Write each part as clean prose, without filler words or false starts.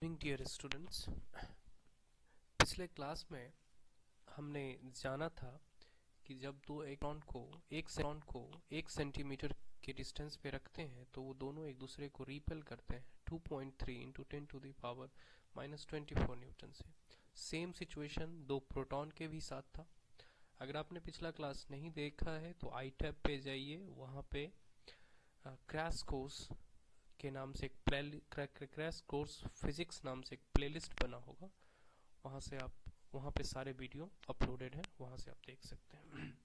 Morning dear students. पिछले class में हमने जाना था कि जब दो इलेक्ट्रॉन को 1 सेंटीमीटर के डिस्टेंस पे रखते हैं तो वो दोनों एक दूसरे को रिपेल करते हैं 2.3 इंटू 10⁻⁻24 न्यूटन से। सेम सिचुएशन दो प्रोटॉन के भी साथ था। अगर आपने पिछला क्लास नहीं देखा है तो आई टैब पे जाइए, वहाँ पे क्रैश कोर्स के नाम से एक क्रैश कोर्स फिजिक्स नाम से एक प्लेलिस्ट बना होगा। वहाँ पे सारे वीडियो अपलोडेड हैं, वहाँ से आप देख सकते हैं।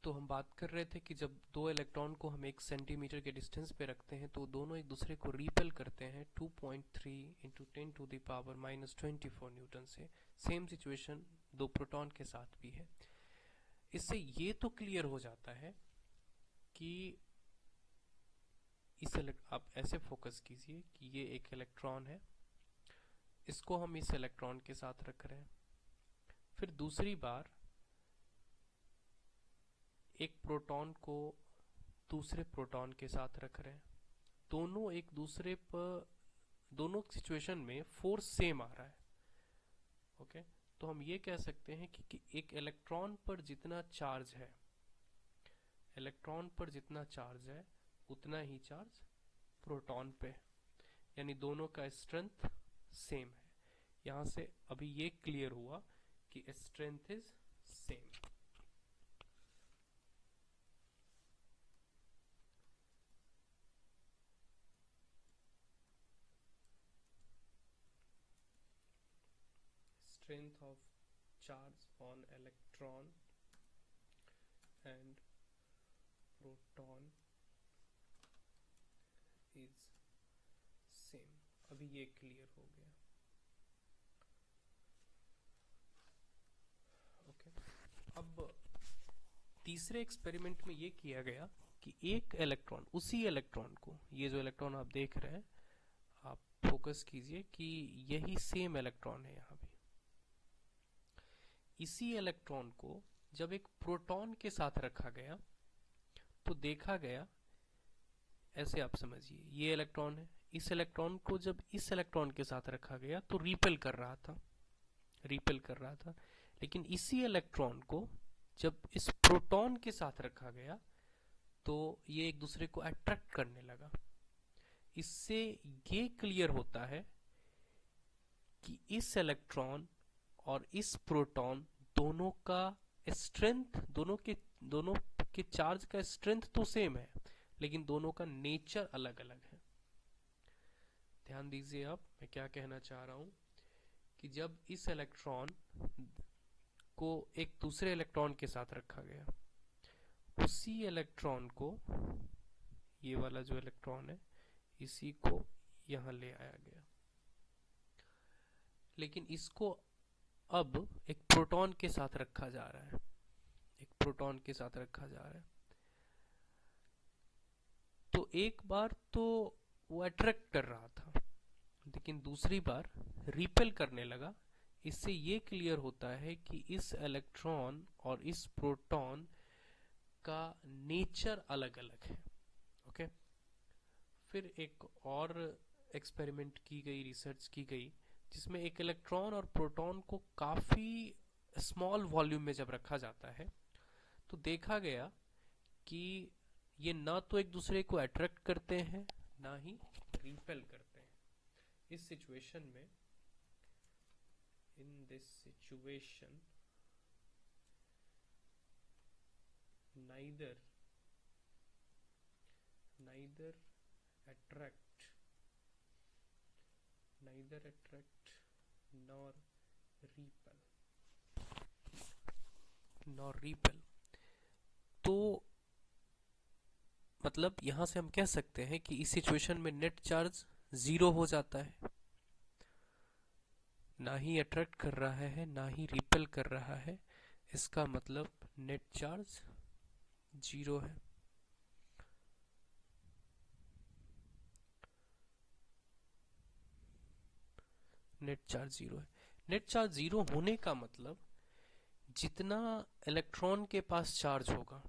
तो हम बात कर रहे थे कि जब दो इलेक्ट्रॉन को हम 1 सेंटीमीटर के डिस्टेंस पे रखते हैं तो दोनों एक दूसरे को रिपेल करते हैं 2.3 इंटू 10⁻⁻24 न्यूटन से। सेम सिचुएशन दो प्रोटॉन के साथ भी है। इससे ये तो क्लियर हो जाता है कि आप ऐसे फोकस कीजिए कि ये एक इलेक्ट्रॉन है, इसको हम इस इलेक्ट्रॉन के साथ रख रहे हैं। फिर दूसरी बार एक प्रोटॉन को दूसरे प्रोटॉन के साथ रख रहे हैं। दोनों एक दूसरे पर, दोनों सिचुएशन में फोर्स सेम आ रहा है। ओके, तो हम ये कह सकते हैं कि एक इलेक्ट्रॉन पर जितना चार्ज है, उतना ही चार्ज प्रोटॉन पे, यानी दोनों का स्ट्रेंथ सेम है। यहां से अभी ये क्लियर हुआ कि strength is same. Strength of charge on electron and proton is same. अभी ये क्लियर हो गया। ओके, अब तीसरे एक्सपेरिमेंट में ये किया गया कि एक इलेक्ट्रॉन, उसी इलेक्ट्रॉन को, ये जो इलेक्ट्रॉन आप देख रहे हैं, आप फोकस कीजिए कि यही सेम इलेक्ट्रॉन है। यहाँ भी इसी इलेक्ट्रॉन को जब एक प्रोटॉन के साथ रखा गया तो देखा गया, ऐसे आप समझिए, ये इलेक्ट्रॉन है, इस इलेक्ट्रॉन को जब इस इलेक्ट्रॉन के साथ रखा गया तो रिपेल कर रहा था। लेकिन इसी इलेक्ट्रॉन को जब इस प्रोटॉन के साथ रखा गया तो ये एक दूसरे को अट्रैक्ट करने लगा। इससे ये क्लियर होता है कि इस इलेक्ट्रॉन और इस प्रोटॉन दोनों का स्ट्रेंथ, दोनों के चार्ज का स्ट्रेंथ तो सेम है, लेकिन दोनों का नेचर अलग अलग है। ध्यान दीजिए आप, मैं क्या कहना चाह रहा हूं कि जब इस इलेक्ट्रॉन को एक दूसरे इलेक्ट्रॉन के साथ रखा गया, उसी इलेक्ट्रॉन को, ये वाला जो इलेक्ट्रॉन है, इसी को यहां ले आया गया, लेकिन इसको अब एक प्रोटॉन के साथ रखा जा रहा है, तो एक बार तो वो अट्रैक्ट कर रहा था, लेकिन दूसरी बार रिपेल करने लगा। इससे ये क्लियर होता है कि इस इलेक्ट्रॉन और इस प्रोटॉन का नेचर अलग अलग है। ओके, फिर एक और एक्सपेरिमेंट की गई, रिसर्च की गई, जिसमें एक इलेक्ट्रॉन और प्रोटॉन को काफी स्मॉल वॉल्यूम में जब रखा जाता है तो देखा गया कि ये ना तो एक दूसरे को अट्रैक्ट करते हैं, ना ही रिपेल करते हैं। इस सिचुएशन में, in this situation, neither attract nor repel। तो मतलब यहां से हम कह सकते हैं कि इस सिचुएशन में नेट चार्ज 0 हो जाता है, ना ही अट्रैक्ट कर रहा है, ना ही रिपेल कर रहा है। इसका मतलब नेट चार्ज 0 है। नेट चार्ज 0 है। नेट चार्ज 0 होने का मतलब जितना इलेक्ट्रॉन के पास चार्ज होगा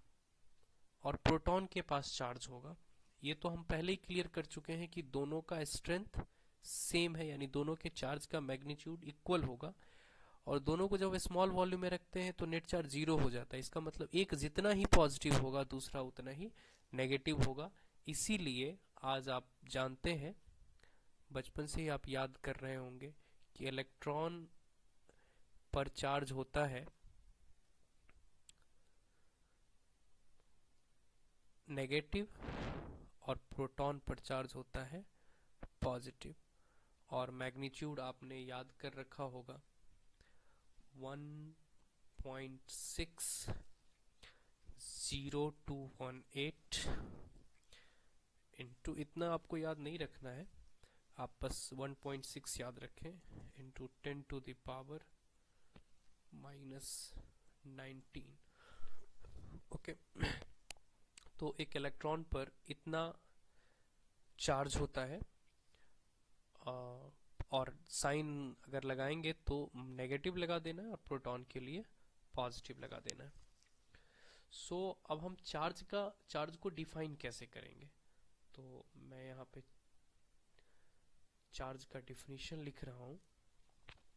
और प्रोटॉन के पास चार्ज होगा, ये तो हम पहले ही क्लियर कर चुके हैं कि दोनों का स्ट्रेंथ सेम है, यानी दोनों के चार्ज का मैग्नीट्यूड इक्वल होगा, और दोनों को जब स्मॉल वॉल्यूम में रखते हैं तो नेट चार्ज जीरो हो जाता है। इसका मतलब एक जितना ही पॉजिटिव होगा दूसरा उतना ही नेगेटिव होगा। इसीलिए आज आप जानते हैं, बचपन से ही आप याद कर रहे होंगे कि इलेक्ट्रॉन पर चार्ज होता है नेगेटिव और प्रोटॉन पर चार्ज होता है पॉजिटिव। और मैग्नीट्यूड आपने याद कर रखा होगा 1.60218 इंटू, इतना आपको याद नहीं रखना है, आप बस 1.6 याद रखें, इंटू 10⁻⁻⁹ ओके। तो एक इलेक्ट्रॉन पर इतना चार्ज होता है, और साइन अगर लगाएंगे तो नेगेटिव लगा देना है और प्रोटॉन के लिए पॉजिटिव लगा देना है। सो अब हम चार्ज को डिफाइन कैसे करेंगे, तो मैं यहाँ पे चार्ज का डिफिनीशन लिख रहा हूँ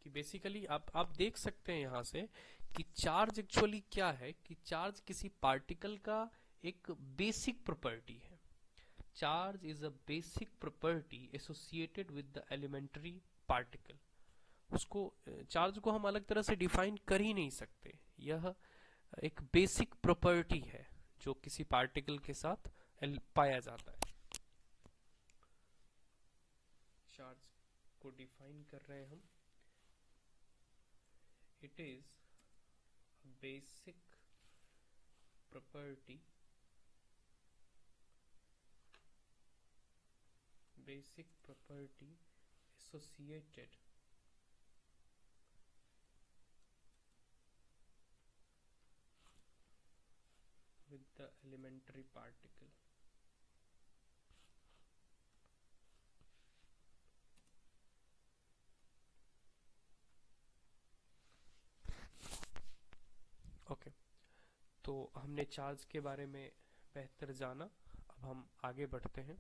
कि बेसिकली आप देख सकते हैं यहाँ से कि चार्ज एक्चुअली क्या है, कि चार्ज किसी पार्टिकल का एक बेसिक प्रॉपर्टी है। Charge is a basic property associated with the elementary particle. उसको, चार्ज को हम अलग तरह से डिफाइन कर ही नहीं सकते, यह एक बेसिक प्रॉपर्टी है जो किसी पार्टिकल के साथ पाया जाता है। चार्ज को डिफाइन कर रहे हैं हम, it is basic property associated with the elementary particle। Okay, तो हमने चार्ज के बारे में बेहतर जाना, अब हम आगे बढ़ते हैं।